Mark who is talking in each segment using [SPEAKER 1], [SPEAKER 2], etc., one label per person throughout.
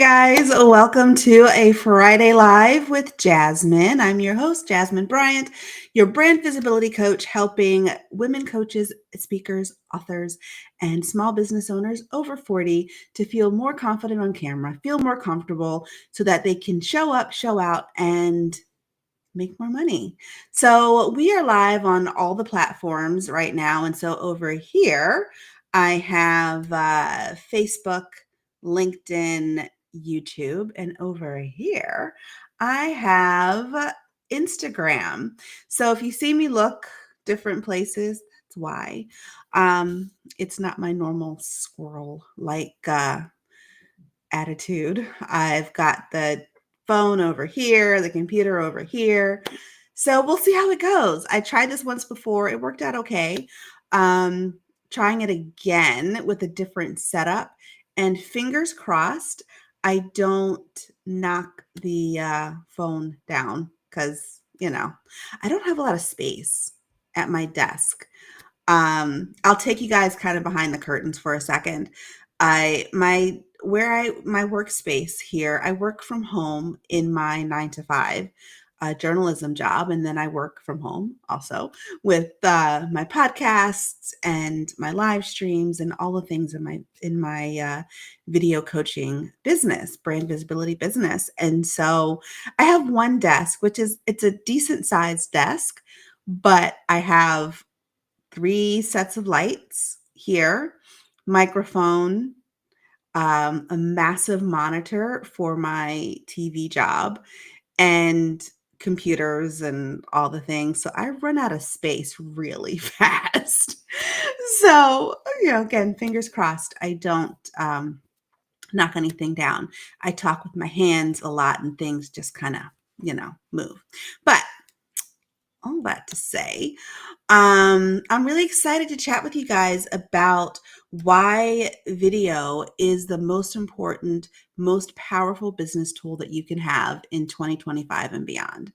[SPEAKER 1] Guys, welcome to a Friday Live with Jasmine. I'm your host, Jasmine Bryant, your brand visibility coach, helping women coaches, speakers, authors, and small business owners over 40 to feel more confident on camera, feel more comfortable so that they can show up, show out, and make more money. So we are live on all the platforms right now. And so over here, I have Facebook, LinkedIn, YouTube, and over here, I have Instagram. So if you see me look different places, that's why. It's not my normal squirrel like attitude. I've got the phone over here, the computer over here. So we'll see how it goes. I tried this once before. It worked out okay. Trying it again with a different setup, and fingers crossed, I don't knock the phone down because, I don't have a lot of space at my desk. I'll take you guys kind of behind the curtains for a second. My workspace here, I work from home in my 9 to 5 journalism job, and then I work from home also with my podcasts and my live streams and all the things in my video coaching business, brand visibility business. And so I have one desk, it's a decent sized desk, but I have 3 sets of lights here, microphone, a massive monitor for my TV job, and computers and all the things. So I run out of space really fast. So, again, fingers crossed, I don't knock anything down. I talk with my hands a lot and things just kind of, move. But all that to say, I'm really excited to chat with you guys about why video is the most important, most powerful business tool that you can have in 2025 and beyond.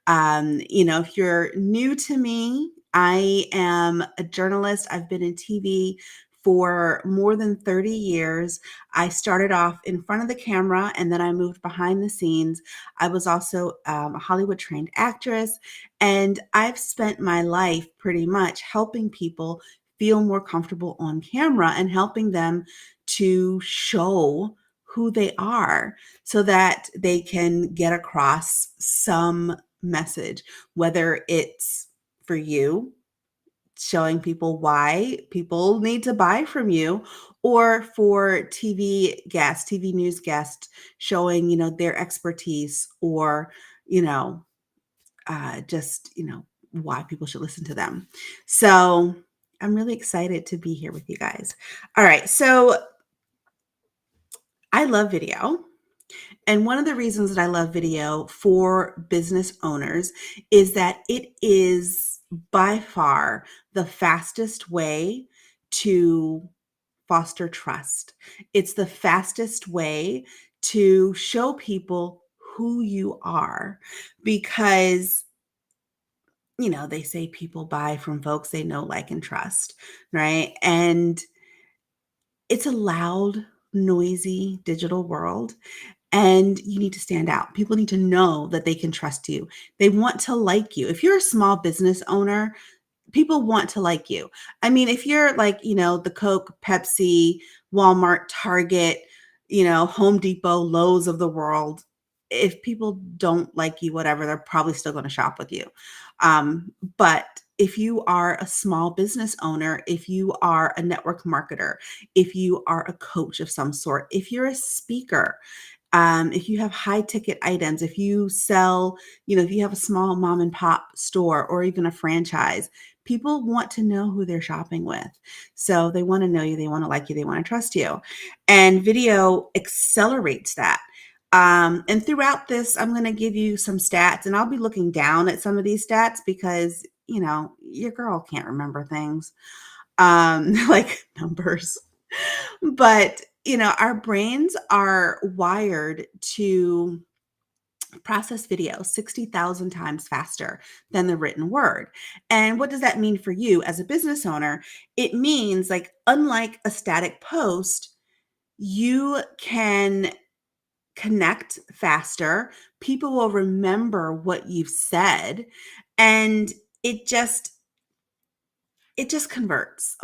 [SPEAKER 1] If you're new to me, I am a journalist. I've been in TV for more than 30 years. I started off in front of the camera and then I moved behind the scenes. I was also a Hollywood trained actress, and I've spent my life pretty much helping people feel more comfortable on camera and helping them to show who they are so that they can get across some message, whether it's for you, showing people why people need to buy from you, or for TV news guests, showing, their expertise, or, just, why people should listen to them. So I'm really excited to be here with you guys. All right. So I love video. And one of the reasons that I love video for business owners is that it is by far the fastest way to foster trust. It's the fastest way to show people who you are, because they say people buy from folks they know, like, and trust, right? And it's a loud, noisy digital world, and you need to stand out. People need to know that they can trust you. They want to like you. If you're a small business owner, people want to like you. I mean, if you're like, the Coke, Pepsi, Walmart, Target, Home Depot, Lowe's of the world, if people don't like you, whatever, they're probably still going to shop with you. But if you are a small business owner, if you are a network marketer, if you are a coach of some sort, if you're a speaker, if you have high ticket items, if you sell, if you have a small mom and pop store or even a franchise, people want to know who they're shopping with. So they want to know you, they want to like you, they want to trust you. And video accelerates that. And throughout this, I'm going to give you some stats, and I'll be looking down at some of these stats because, your girl can't remember things, like numbers. But, our brains are wired to process video 60,000 times faster than the written word. And what does that mean for you as a business owner? It means, like, unlike a static post, you can connect faster. People will remember what you've said, and it just converts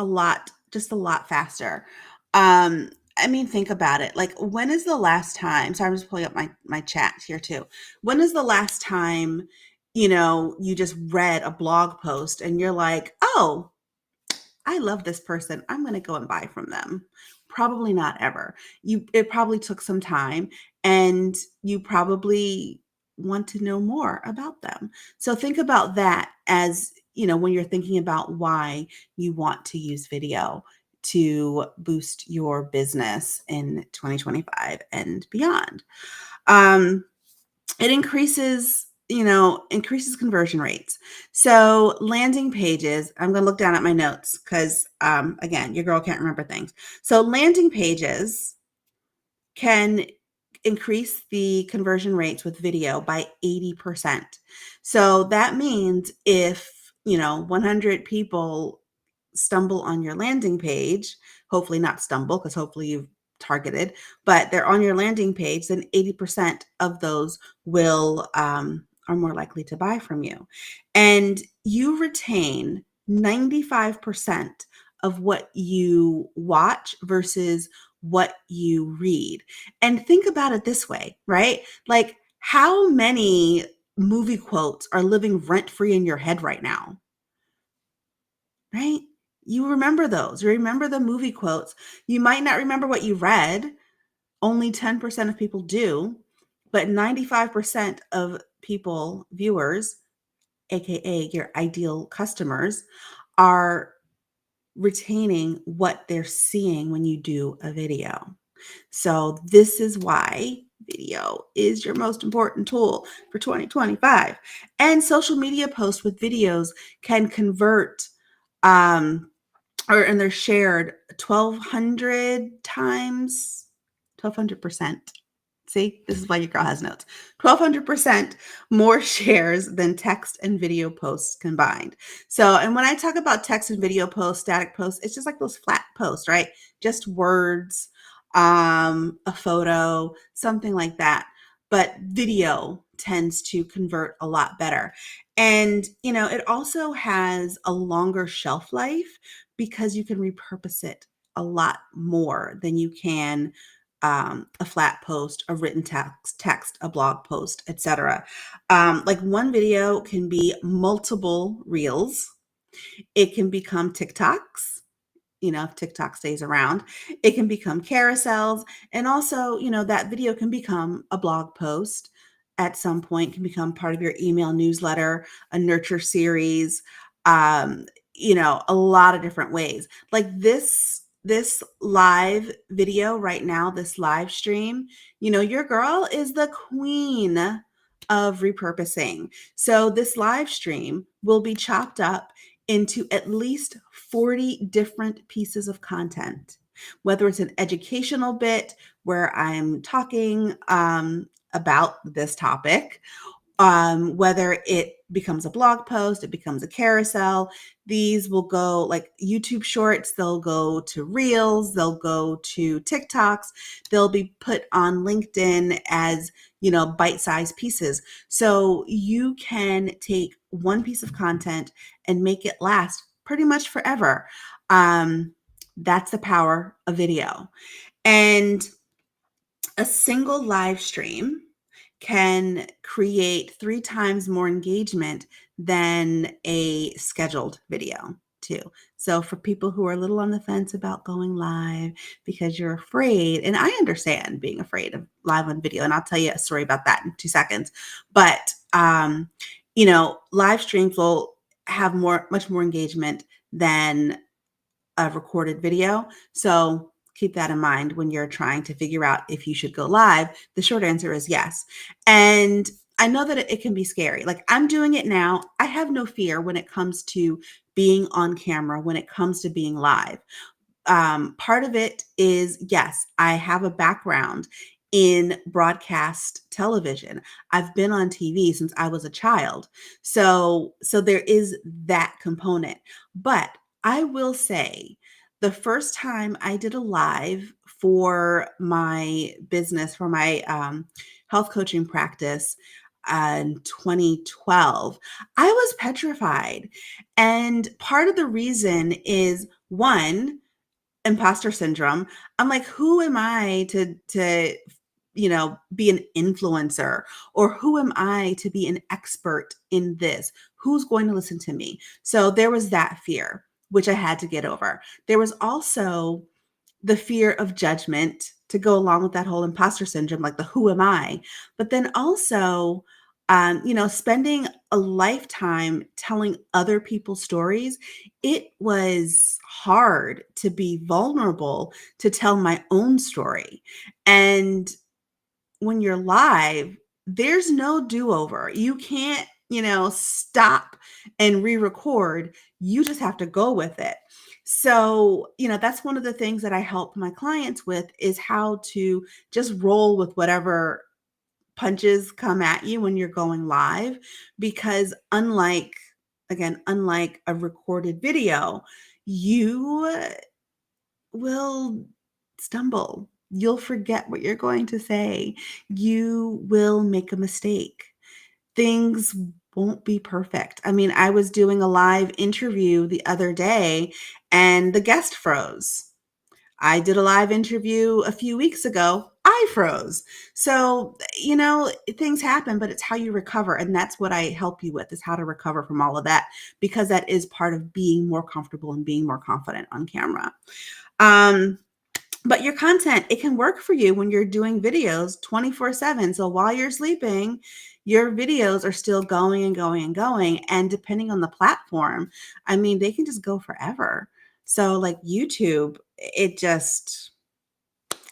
[SPEAKER 1] just a lot faster. I mean, think about it. Like, when is the last time? So I'm just pulling up my chat here too. When is the last time, you just read a blog post and you're like, oh, I love this person. I'm going to go and buy from them. Probably not ever. It probably took some time, and you probably want to know more about them. So think about that as, when you're thinking about why you want to use video to boost your business in 2025 and beyond. Um, it increases conversion rates. So landing pages, I'm going to look down at my notes because, again, your girl can't remember things. So landing pages can increase the conversion rates with video by 80%. So that means if, 100 people stumble on your landing page, hopefully not stumble, because hopefully you've targeted, but they're on your landing page, then 80% of those will are more likely to buy from you. And you retain 95% of what you watch versus what you read. And think about it this way, right? Like, how many movie quotes are living rent free in your head right now? Right? You remember those. You remember the movie quotes. You might not remember what you read. Only 10% of people do, but 95% of people, viewers, AKA your ideal customers, are retaining what they're seeing when you do a video. So this is why video is your most important tool for 2025. And social media posts with videos can convert, and they're shared 1,200 times, 1,200%. See, this is why your girl has notes. 1,200% more shares than text and video posts combined. So, and when I talk about text and video posts, static posts, it's just like those flat posts, right? Just words, a photo, something like that. But video tends to convert a lot better. And, it also has a longer shelf life because you can repurpose it a lot more than you can a flat post, a written text, a blog post, etc. Like, one video can be multiple reels. It can become TikToks, if TikTok stays around. It can become carousels. And also, that video can become a blog post at some point, can become part of your email newsletter, a nurture series, a lot of different ways. Like this live video right now, this live stream, your girl is the queen of repurposing. So this live stream will be chopped up into at least 40 different pieces of content, whether it's an educational bit where I'm talking about this topic, whether it becomes a blog post, it becomes a carousel. These will go like YouTube shorts, they'll go to reels, they'll go to TikToks, they'll be put on LinkedIn as, bite-sized pieces. So you can take one piece of content and make it last pretty much forever. That's the power of video. And a single live stream can create 3 times more engagement than a scheduled video too. So for people who are a little on the fence about going live because you're afraid, and I understand being afraid of live on video, and I'll tell you a story about that in 2 seconds. But live streams will have much more engagement than a recorded video. So keep that in mind when you're trying to figure out if you should go live. The short answer is yes. And I know that it can be scary. Like, I'm doing it now. I have no fear when it comes to being on camera, when it comes to being live. Part of it is, yes, I have a background in broadcast television. I've been on TV since I was a child. So there is that component. But I will say, the first time I did a live for my business, for my health coaching practice in 2012, I was petrified. And part of the reason is one, imposter syndrome. I'm like, who am I to be an influencer, or who am I to be an expert in this? Who's going to listen to me? So there was that fear, which I had to get over. There was also the fear of judgment to go along with that whole imposter syndrome, like the who am I? But then also, spending a lifetime telling other people's stories, it was hard to be vulnerable to tell my own story. And when you're live, there's no do-over. You can't, stop and re-record. You just have to go with it. So, that's one of the things that I help my clients with, is how to just roll with whatever punches come at you when you're going live. Because unlike a recorded video, you will stumble. You'll forget what you're going to say. You will make a mistake. Things won't be perfect. I mean, I was doing a live interview the other day and the guest froze. I did a live interview a few weeks ago. I froze. So, things happen, but it's how you recover. And that's what I help you with, is how to recover from all of that, because that is part of being more comfortable and being more confident on camera. But your content, it can work for you when you're doing videos 24/7. So while you're sleeping, your videos are still going and going and going. And depending on the platform, I mean, they can just go forever. So like YouTube,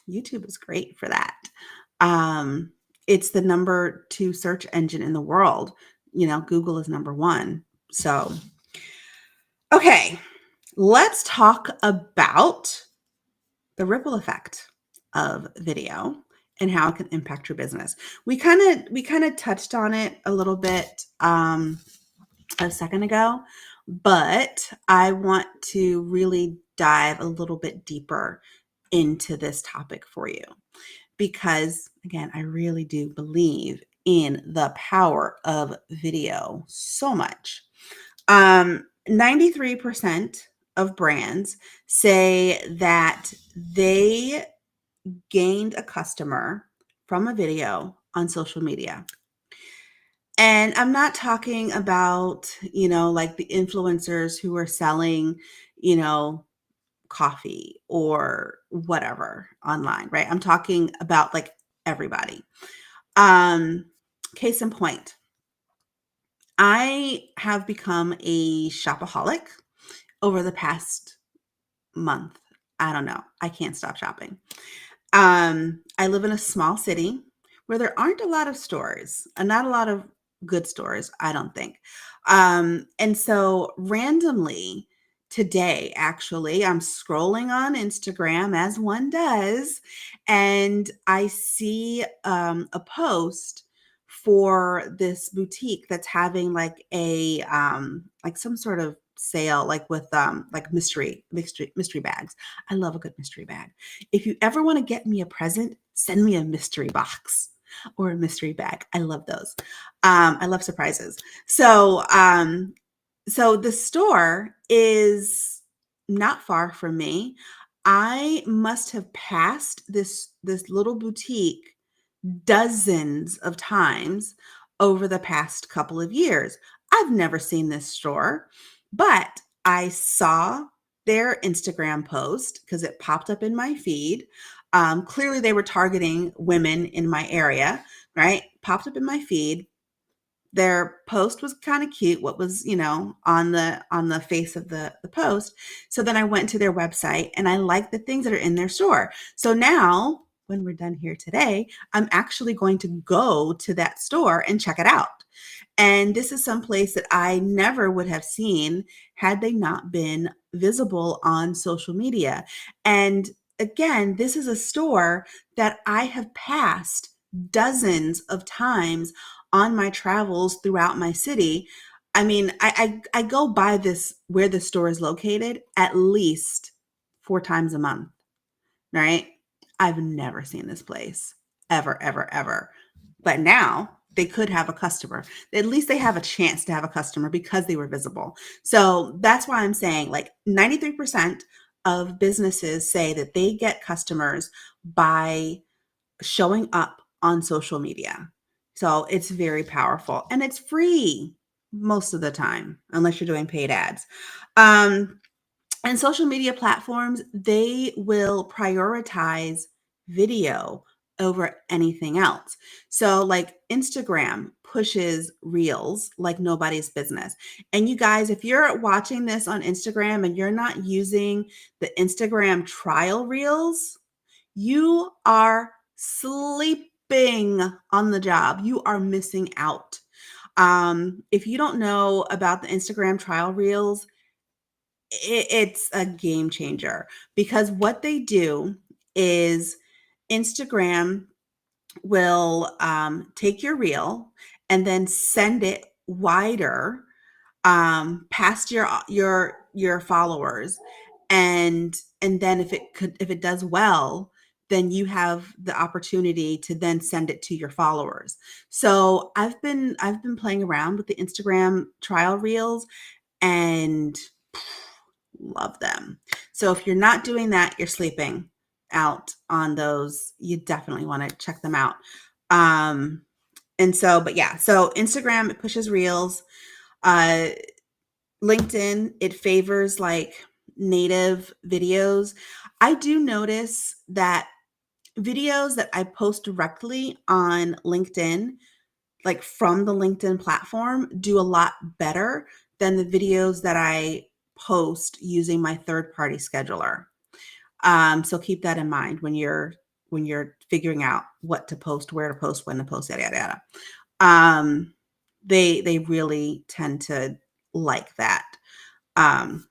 [SPEAKER 1] YouTube is great for that. It's the number 2 search engine in the world. Google is number 1. So, okay, let's talk about the ripple effect of video and how it can impact your business. We kind of touched on it a little bit a second ago, but I want to really dive a little bit deeper into this topic for you, because again, I really do believe in the power of video so much. 93% of brands say that they gained a customer from a video on social media. And I'm not talking about, like the influencers who are selling, coffee or whatever online, right? I'm talking about like everybody. Case in point, I have become a shopaholic over the past month. I don't know. I can't stop shopping. I live in a small city where there aren't a lot of stores, and not a lot of good stores, I don't think. And so randomly today, actually, I'm scrolling on Instagram, as one does, and I see a post for this boutique that's having like a like some sort of sale, like with like mystery bags. I love a good mystery bag. If you ever want to get me a present, send me a mystery box or a mystery bag. I love those. I love surprises. So the store is not far from me. I must have passed this little boutique dozens of times over the past couple of years. I've never seen this store, but I saw their Instagram post because it popped up in my feed. Clearly, they were targeting women in my area, right? Popped up in my feed. Their post was kind of cute, what was, on the face of the post. So then I went to their website and I liked the things that are in their store. So now when we're done here today, I'm actually going to go to that store and check it out. And this is some place that I never would have seen had they not been visible on social media. And again, this is a store that I have passed dozens of times on my travels throughout my city. I mean, I go by this, where the store is located, at least 4 times a month, right? I've never seen this place ever, ever, ever. But now they could have a customer. At least they have a chance to have a customer because they were visible. So that's why I'm saying like 93% of businesses say that they get customers by showing up on social media. So it's very powerful and it's free most of the time, unless you're doing paid ads. Um, and social media platforms, they will prioritize video over anything else. So, like Instagram pushes reels like nobody's business. And you guys, if you're watching this on Instagram and you're not using the Instagram trial reels, you are sleeping on the job. You are missing out. If you don't know about the Instagram trial reels, it's a game changer because what they do is Instagram will take your reel and then send it wider past your followers, and then if it does well, then you have the opportunity to then send it to your followers. So I've been playing around with the Instagram trial reels and love them. So if you're not doing that, you're sleeping out on those. You definitely want to check them out. And so, but yeah, so Instagram, it pushes reels. Uh, LinkedIn, it favors like native videos. I do notice that videos that I post directly on LinkedIn, like from the LinkedIn platform, do a lot better than the videos that I post using my third party scheduler. So keep that in mind when you're figuring out what to post, where to post, when to post, yada yada yada. Um, they really tend to like that. Um,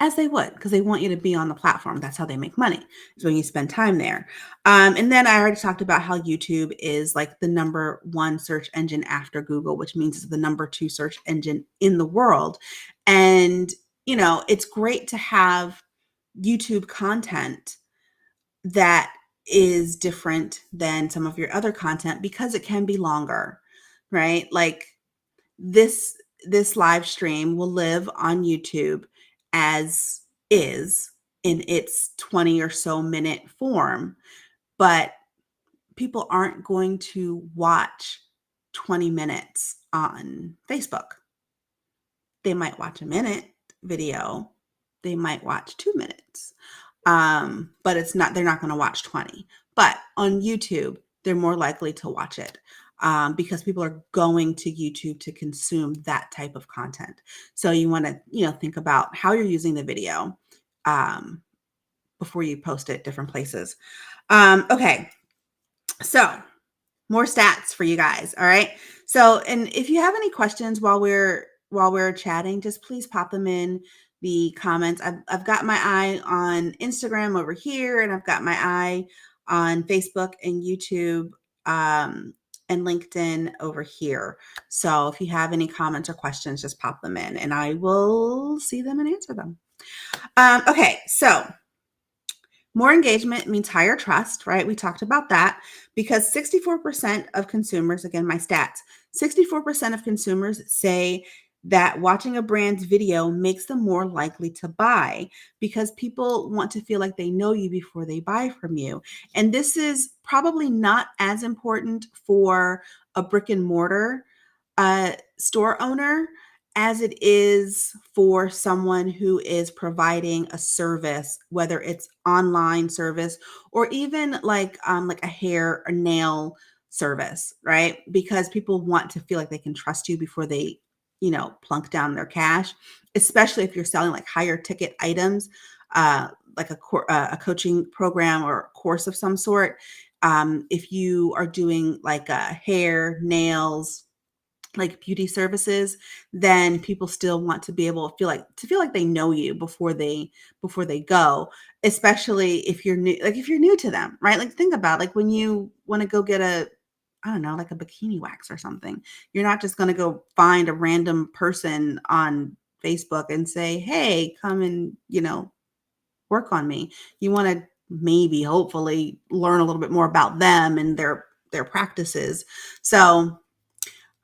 [SPEAKER 1] as they would, because they want you to be on the platform. That's how they make money, is when you spend time there. And then I already talked about how YouTube is like the number one search engine after Google, which means it's the number two search engine in the world. And, you know, it's great to have YouTube content that is different than some of your other content because it can be longer, right? Like this this live stream will live on YouTube as is in its 20 or so minute form, but people aren't going to watch 20 minutes on Facebook. They might watch a minute video, they might watch 2 minutes. But they're not going to watch 20. But on YouTube, they're more likely to watch it because people are going to YouTube to consume that type of content. So you want to, think about how you're using the video um, before you post it different places. Okay, so more stats for you guys. All right. So, and if you have any questions while we're chatting, just please pop them in the comments. I've got my eye on Instagram over here, and I've got my eye on Facebook and YouTube and LinkedIn over here. So if you have any comments or questions, just pop them in and I will see them and answer them. Okay. So more engagement means higher trust, right? We talked about that because 64% of consumers, again, my stats, 64% of consumers say that watching a brand's video makes them more likely to buy because people want to feel like they know you before they buy from you. And this is probably not as important for a brick and mortar store owner as it is for someone who is providing a service, whether it's online service or even like a hair or nail service, right? Because people want to feel like they can trust you before they, plunk down their cash, especially if you're selling like higher ticket items, like a coaching program or course of some sort. If you are doing like hair, nails, like beauty services, then people still want to be able to feel like they know you before they go, especially if you're new, like if you're new to them, right? Like think about like when you want to go get I don't know, like a bikini wax or something. You're not just going to go find a random person on Facebook and say, "Hey, come and, work on me." You want to maybe hopefully learn a little bit more about them and their practices. So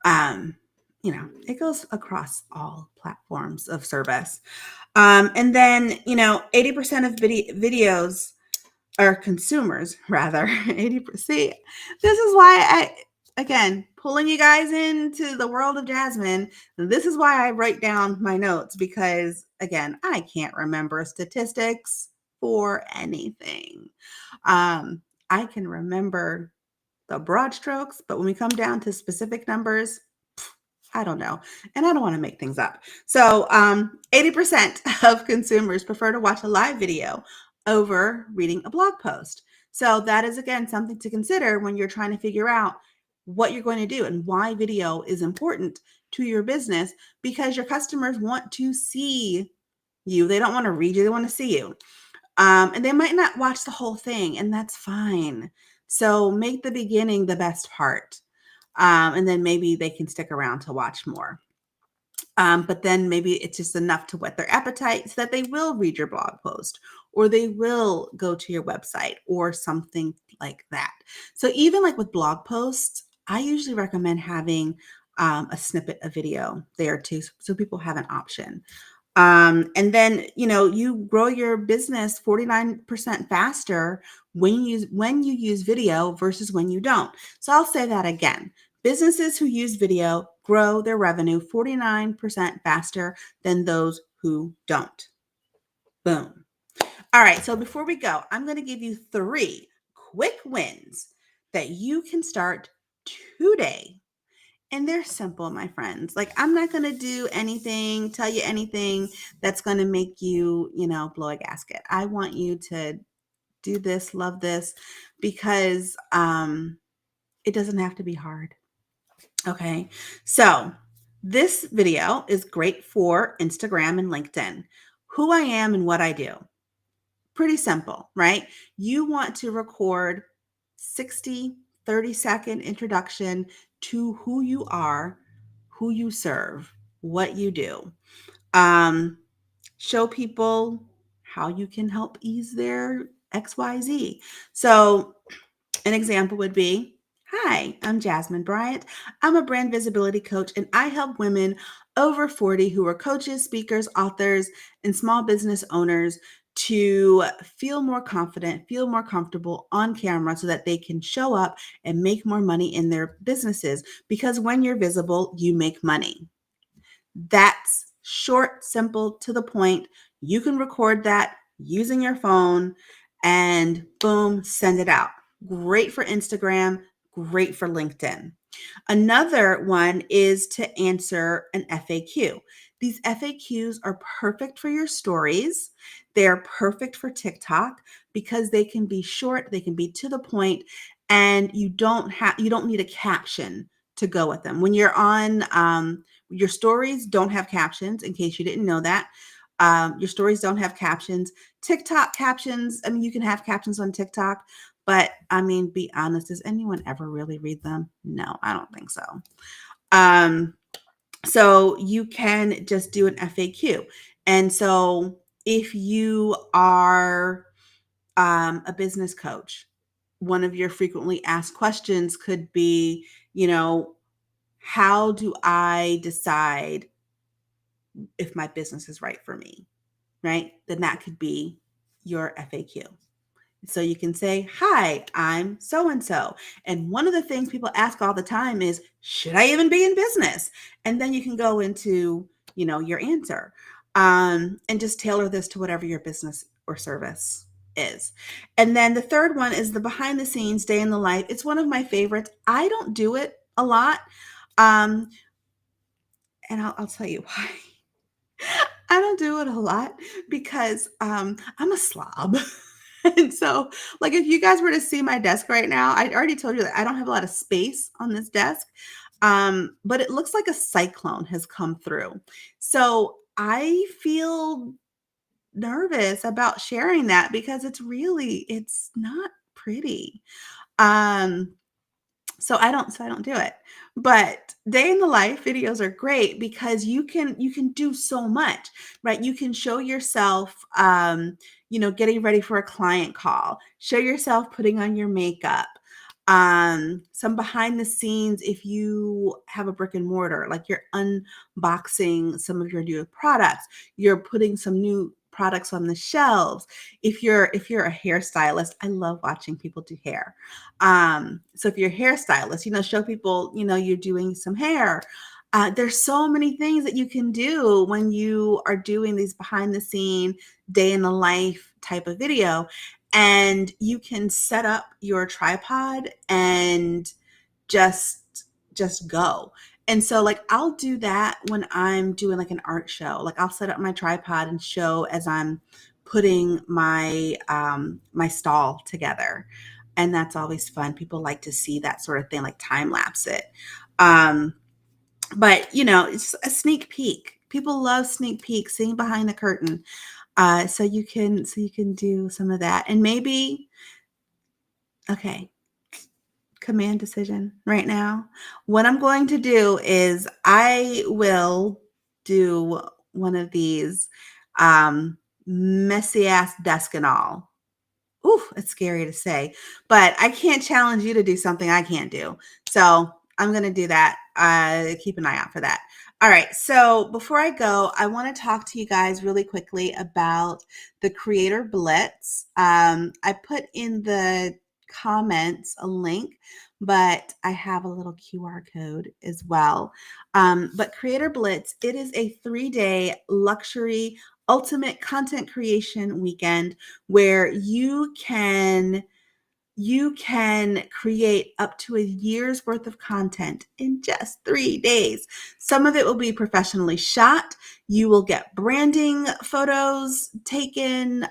[SPEAKER 1] um, it goes across all platforms of service. And then 80% of videos, or consumers rather, 80%. See, this is why again, pulling you guys into the world of Jasmine, this is why I write down my notes, because again, I can't remember statistics for anything. I can remember the broad strokes, but when we come down to specific numbers, I don't know. And I don't want to make things up. So 80% of consumers prefer to watch a live video over reading a blog post. So that is, again, something to consider when you're trying to figure out what you're going to do and why video is important to your business, because your customers want to see you. They don't want to read you. They want to see you. And they might not watch the whole thing, and that's fine. So make the beginning the best part. And then maybe they can stick around to watch more. But then maybe it's just enough to whet their appetite so that they will read your blog post, or they will go to your website or something like that. So even like with blog posts, I usually recommend having a snippet of video there too, so people have an option. And then, you grow your business 49% faster when you use video versus when you don't. So I'll say that again. Businesses who use video grow their revenue 49% faster than those who don't. Boom. All right. So before we go, I'm going to give you 3 quick wins that you can start today. And they're simple, my friends. Like, I'm not going to tell you anything that's going to make you, blow a gasket. I want you to do this, love this, because it doesn't have to be hard. Okay. So this video is great for Instagram and LinkedIn. Who I am and what I do. Pretty simple, right? You want to record 60, 30-second introduction to who you are, who you serve, what you do. Show people how you can help ease their XYZ. So an example would be, hi, I'm Jasmine Bryant. I'm a brand visibility coach, and I help women over 40 who are coaches, speakers, authors, and small business owners to feel more confident, feel more comfortable on camera so that they can show up and make more money in their businesses. Because when you're visible, you make money. That's short, simple, to the point. You can record that using your phone and boom, send it out. Great for Instagram, great for LinkedIn. Another one is to answer an FAQ. These FAQs are perfect for your stories. They're perfect for TikTok because they can be short, they can be to the point, and you don't need a caption to go with them. When you're on your stories don't have captions, in case you didn't know that. Your stories don't have captions. TikTok captions, you can have captions on TikTok, but be honest, does anyone ever really read them? No, I don't think so. So you can just do an FAQ. And so if you are a business coach, one of your frequently asked questions could be, how do I decide if my business is right for me, right? Then that could be your FAQ. So you can say, hi, I'm so-and-so. And one of the things people ask all the time is, should I even be in business? And then you can go into, your answer and just tailor this to whatever your business or service is. And then the third one is the behind the scenes day in the life. It's one of my favorites. I don't do it a lot. And I'll tell you why. I don't do it a lot because I'm a slob. And so, like, if you guys were to see my desk right now, I already told you that I don't have a lot of space on this desk, but it looks like a cyclone has come through. So I feel nervous about sharing that because it's not pretty. Um, so I don't do it. But day in the life videos are great because you can do so much, right? You can show yourself getting ready for a client call. Show yourself putting on your makeup. Some behind the scenes, if you have a brick and mortar, like you're unboxing some of your new products, you're putting some new products on the shelves. If you're a hairstylist, I love watching people do hair. So if you're a hairstylist, show people, you're doing some hair. There's so many things that you can do when you are doing these behind the scene, day in the life type of video. And you can set up your tripod and just go. And so like I'll do that when I'm doing like an art show. Like I'll set up my tripod and show as I'm putting my stall together. And that's always fun. People like to see that sort of thing, like time lapse it. But it's a sneak peek. People love sneak peeks, seeing behind the curtain. So you can do some of that. And maybe, okay, command decision right now. What I'm going to do is I will do one of these messy ass desk and all. Ooh, it's scary to say, but I can't challenge you to do something I can't do. So I'm going to do that. Keep an eye out for that. All right. So before I go, I want to talk to you guys really quickly about the Creator Blitz. I put in the comments a link, but I have a little QR code as well. But Creator Blitz, it is a 3-day luxury ultimate content creation weekend where you can create up to a year's worth of content in just 3 days. Some of it will be professionally shot. You will get branding photos taken.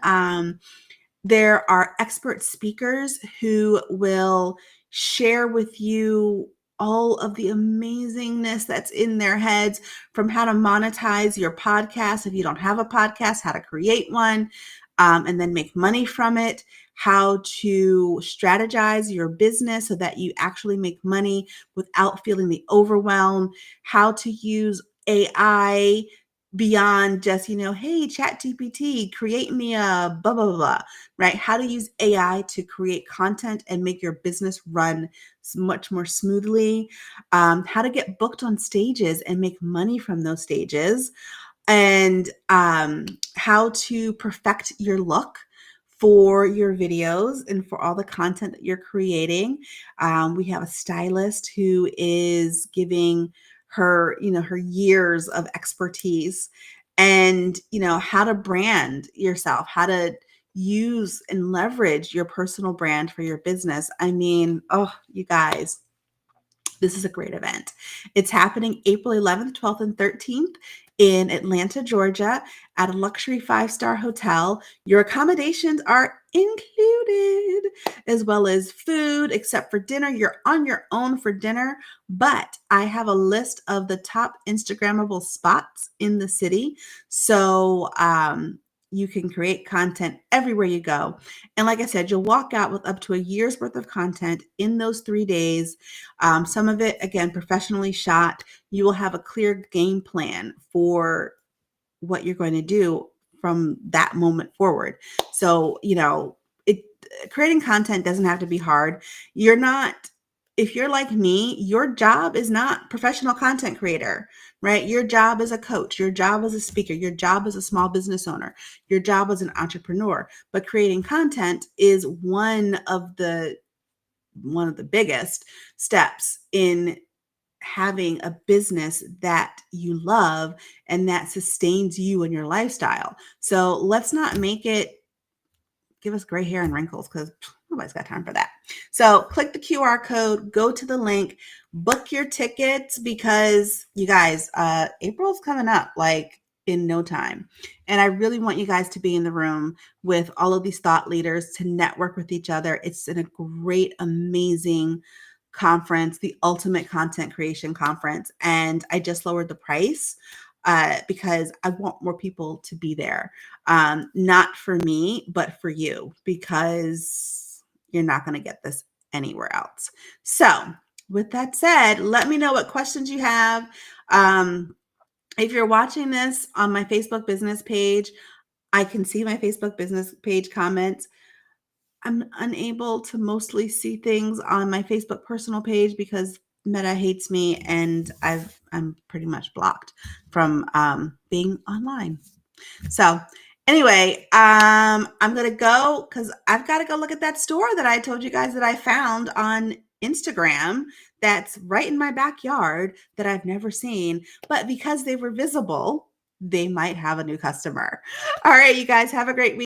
[SPEAKER 1] There are expert speakers who will share with you all of the amazingness that's in their heads, from how to monetize your podcast if you don't have a podcast, how to create one, and then make money from it, how to strategize your business so that you actually make money without feeling the overwhelm, how to use AI beyond just, hey, ChatGPT, create me a blah, blah, blah, right? How to use AI to create content and make your business run much more smoothly, how to get booked on stages and make money from those stages, and how to perfect your look for your videos and for all the content that you're creating. We have a stylist who is giving her years of expertise, and how to brand yourself, how to use and leverage your personal brand for your business. I mean, oh, you guys, this is a great event. It's happening April 11th, 12th, and 13th in Atlanta, Georgia, at a luxury 5-star hotel. Your accommodations are included, as well as food, except for dinner. You're on your own for dinner, but I have a list of the top Instagrammable spots in the city. So, you can create content everywhere you go. And like I said, you'll walk out with up to a year's worth of content in those 3 days. Some of it, again, professionally shot. You will have a clear game plan for what you're going to do from that moment forward. So, creating content doesn't have to be hard. If you're like me, your job is not professional content creator, right? Your job is a coach, your job is a speaker, your job is a small business owner, your job is an entrepreneur. But creating content is one of the biggest steps in having a business that you love and that sustains you and your lifestyle. So let's not make it give us gray hair and wrinkles, because nobody's got time for that. So click the QR code, go to the link, book your tickets, because you guys, April's coming up like in no time. And I really want you guys to be in the room with all of these thought leaders to network with each other. It's a great, amazing conference, the ultimate content creation conference. And I just lowered the price because I want more people to be there. Not for me, but for you, because you're not going to get this anywhere else. So with that said, let me know what questions you have. If you're watching this on my Facebook business page, I can see my Facebook business page comments. I'm unable to mostly see things on my Facebook personal page because Meta hates me and I'm pretty much blocked from being online. So anyway, I'm gonna go because I've got to go look at that store that I told you guys that I found on Instagram that's right in my backyard that I've never seen, but because they were visible, they might have a new customer. All right, you guys have a great week.